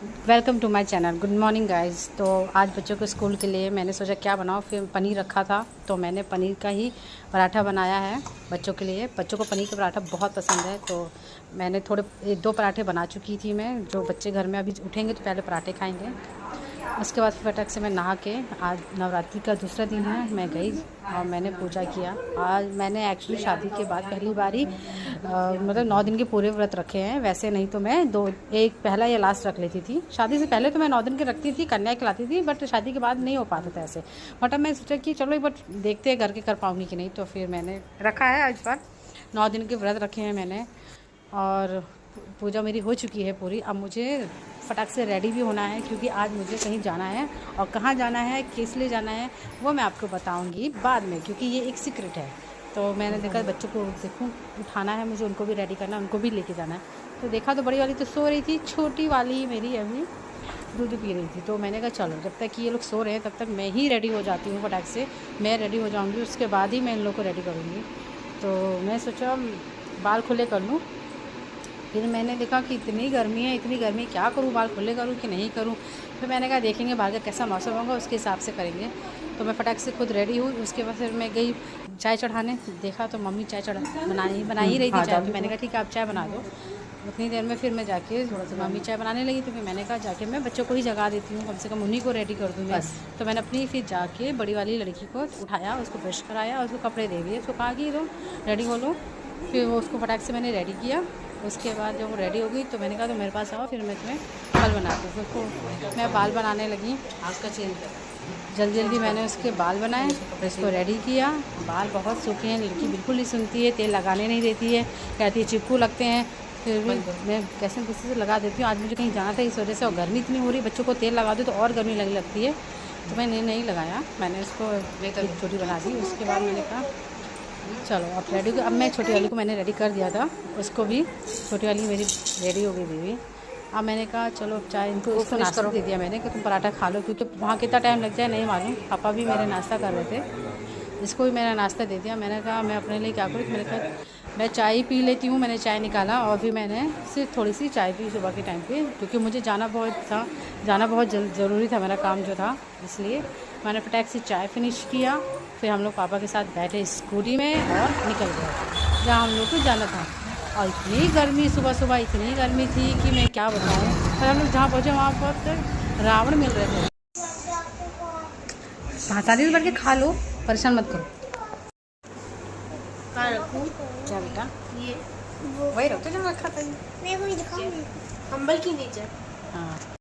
Welcome to my channel. Good morning guys. तो आज बच्चों के स्कूल के लिए मैंने सोचा क्या बनाऊँ, फिर पनीर रखा था तो मैंने पनीर का ही पराठा बनाया है बच्चों के लिए। बच्चों को पनीर का पराठा बहुत पसंद है, तो मैंने थोड़े 1-2 पराठे बना चुकी थी मैं। जो बच्चे घर में अभी उठेंगे तो पहले पराठे खाएँगे। उसके बाद फटक से मैं नहा के, आज नवरात्रि का दूसरा दिन है, मैं गई और मैंने पूजा किया। आज मैंने एक्चुअली शादी के बाद पहली बार ही मतलब 9 दिन के पूरे व्रत रखे हैं। वैसे नहीं तो मैं एक पहला या लास्ट रख लेती थी। शादी से पहले तो मैं 9 दिन के रखती थी, कन्या खिलाती थी, बट शादी के बाद नहीं हो पाता था ऐसे। बट अब मैं सोचा कि चलो एक बार देखते हैं घर के कर पाऊँगी कि नहीं, तो फिर मैंने रखा है। आज बार 9 दिन के व्रत रखे हैं मैंने और पूजा मेरी हो चुकी है पूरी। अब मुझे फटाक से रेडी भी होना है, क्योंकि आज मुझे कहीं जाना है और कहाँ जाना है, किस लिए जाना है, वो मैं आपको बताऊंगी बाद में, क्योंकि ये एक सीक्रेट है। तो मैंने देखा बच्चों को देखूं, उठाना है मुझे, उनको भी रेडी करना है, उनको भी लेके जाना है। तो देखा तो बड़ी वाली तो सो रही थी, छोटी वाली मेरी अभी दूध पी रही थी। तो मैंने कहा चलो जब तक ये लोग सो रहे हैं तब तक मैं ही रेडी हो जाती हूँ फटाक से। मैं रेडी हो जाऊँगी, उसके बाद ही मैं इन लोग को रेडी करूँगी। तो मैं सोचा बाल खुले कर लूँ। फिर मैंने देखा कि इतनी गर्मी है, इतनी गर्मी, क्या करूँ, बाल खुले करूँ कि नहीं करूँ। फिर मैंने कहा देखेंगे बाहर का कैसा मौसम होगा, उसके हिसाब से करेंगे। तो मैं फटाक से खुद रेडी हुई। उसके बाद फिर मैं गई चाय चढ़ाने। देखा तो मम्मी चाय बना ही रही थी चाय। तो मैंने कहा ठीक है आप चाय बना दो। उतनी देर में फिर मैं जाके थोड़ा सा मम्मी चाय बनाने लगी, तो फिर मैंने कहा जाके मैं बच्चों को ही जगा देती हूँ, कम से कम उन्हीं को रेडी कर दूँ मैं। तो मैंने अपनी फिर जाके बड़ी वाली लड़की को उठाया, उसको ब्रश कराया और उसको कपड़े दे दिए। उसको कहा कि तुम रेडी हो लो। फिर वो उसको फटाक से मैंने रेडी किया। उसके बाद जब वो रेडी हो गई तो मैंने कहा तो मेरे पास आओ, फिर मैं तुम्हें बाल बनाती हूँ। उसको मैं बाल बनाने लगी, उसका चेंज जल्दी मैंने उसके बाल बनाए, इसको रेडी किया। बाल बहुत सूखे हैं, लड़की बिल्कुल नहीं सुनती है, तेल लगाने नहीं देती है, कहती है चिपकू लगते हैं। फिर भी मैं कैसे से लगा देती हूँ। आज मुझे कहीं जाना था इस वजह से, और गर्मी इतनी हो रही, बच्चों को तेल लगा दो तो और गर्मी लगने लगती है, तो मैंने नहीं लगाया। मैंने उसको छोटी बना दी। उसके बाद मैंने कहा चलो अब रेडी। अब मैं छोटी वाली को मैंने रेडी कर दिया था, उसको भी छोटी वाली मेरी रेडी हो गई दीदी। अब मैंने कहा चलो चाय इनको उसको नाश्ता दे दिया मैंने कि तुम पराठा खा लो, क्योंकि वहाँ कितना टाइम लग जाए नहीं मालूम। पापा भी मेरे नाश्ता कर रहे थे, इसको भी मैंने नाश्ता दे दिया। मैंने कहा मैं अपने लिए क्या करूँ, मैंने कहा मैं चाय ही पी लेती हूँ। मैंने चाय निकाला और फिर मैंने सिर्फ थोड़ी सी चाय पी सुबह के टाइम पे, क्योंकि मुझे जाना बहुत ज़रूरी था, मेरा काम जो था, इसलिए मैंने फटाक से चाय फिनिश किया। फिर हम लोग पापा के साथ बैठे स्कूटी में और निकल गए जहाँ हम लोग को जाना था। और इतनी गर्मी, सुबह सुबह इतनी गर्मी थी कि मैं क्या बताऊँ। पर हम लोग जहाँ पहुँचे वहाँ पर रावण मिल रहे थे। भाषाली में बैठ के खा लो, परेशान मत करो। क्या बेटा ये वही रखते जो रखा था, मैं वही दिखाऊंगी कंबल की नीचे। हाँ।